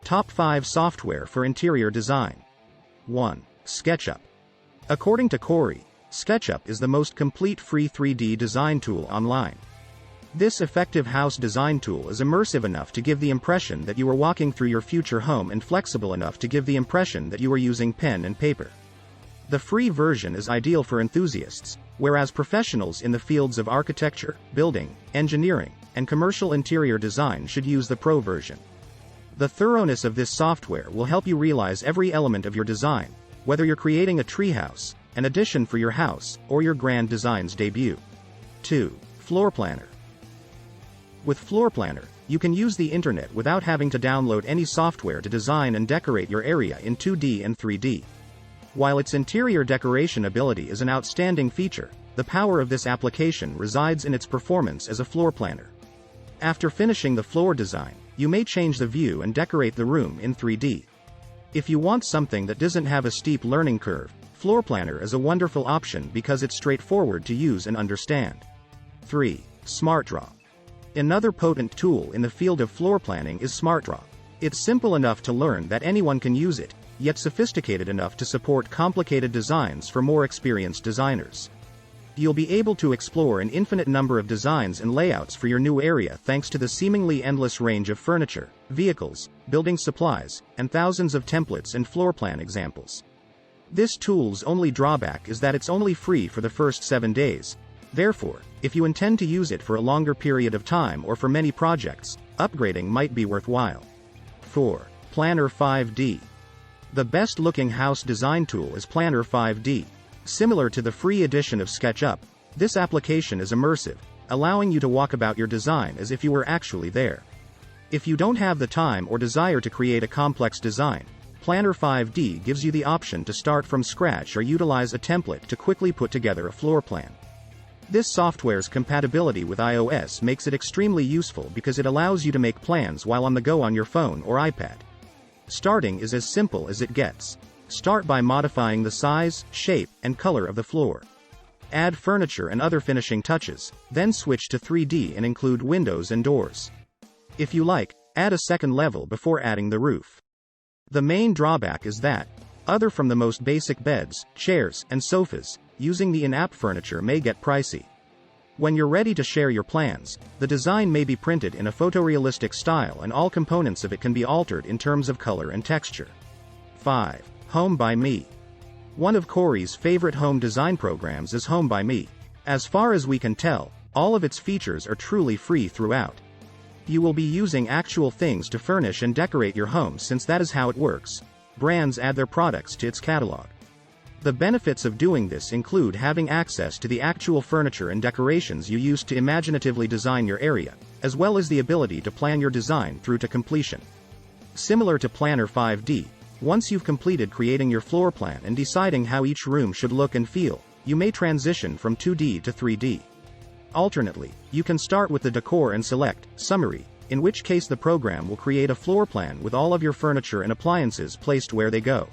Top 5 Software for Interior Design. 1. Sketchup. According to Corey, Sketchup is the most complete free 3D design tool online. This effective house design tool is immersive enough to give the impression that you are walking through your future home and flexible enough to give the impression that you are using pen and paper. The free version is ideal for enthusiasts, whereas professionals in the fields of architecture, building, engineering, and commercial interior design should use the pro version. The thoroughness of this software will help you realize every element of your design, whether you're creating a treehouse, an addition for your house, or your grand design's debut. 2. Floorplanner. With Floorplanner, you can use the internet without having to download any software to design and decorate your area in 2D and 3D. While its interior decoration ability is an outstanding feature, the power of this application resides in its performance as a floor planner. After finishing the floor design, you may change the view and decorate the room in 3D. If you want something that doesn't have a steep learning curve, Floorplanner is a wonderful option because it's straightforward to use and understand. 3. Smartdraw. Another potent tool in the field of floor planning is Smartdraw. It's simple enough to learn that anyone can use it, yet sophisticated enough to support complicated designs for more experienced designers. You'll be able to explore an infinite number of designs and layouts for your new area thanks to the seemingly endless range of furniture, vehicles, building supplies, and thousands of templates and floor plan examples. This tool's only drawback is that it's only free for the first 7 days. Therefore, if you intend to use it for a longer period of time or for many projects, upgrading might be worthwhile. 4. Planner 5D. The best-looking house design tool is Planner 5D. Similar to the free edition of Sketchup, this application is immersive, allowing you to walk about your design as if you were actually there. If you don't have the time or desire to create a complex design, Planner 5D gives you the option to start from scratch or utilize a template to quickly put together a floor plan. This software's compatibility with iOS makes it extremely useful because it allows you to make plans while on the go on your phone or iPad. Starting is as simple as it gets. Start by modifying the size, shape, and color of the floor. Add furniture and other finishing touches, then switch to 3D and include windows and doors. If you like, add a second level before adding the roof. The main drawback is that, other from the most basic beds, chairs, and sofas, using the in-app furniture may get pricey. When you're ready to share your plans, the design may be printed in a photorealistic style and all components of it can be altered in terms of color and texture. 5. HomeByMe. One of Corey's favorite home design programs is HomeByMe. As far as we can tell, all of its features are truly free throughout. You will be using actual things to furnish and decorate your home since that is how it works. Brands add their products to its catalog. The benefits of doing this include having access to the actual furniture and decorations you used to imaginatively design your area, as well as the ability to plan your design through to completion. Similar to Planner 5D, once you've completed creating your floor plan and deciding how each room should look and feel, you may transition from 2D to 3D. Alternately, you can start with the decor and select Summary, in which case the program will create a floor plan with all of your furniture and appliances placed where they go.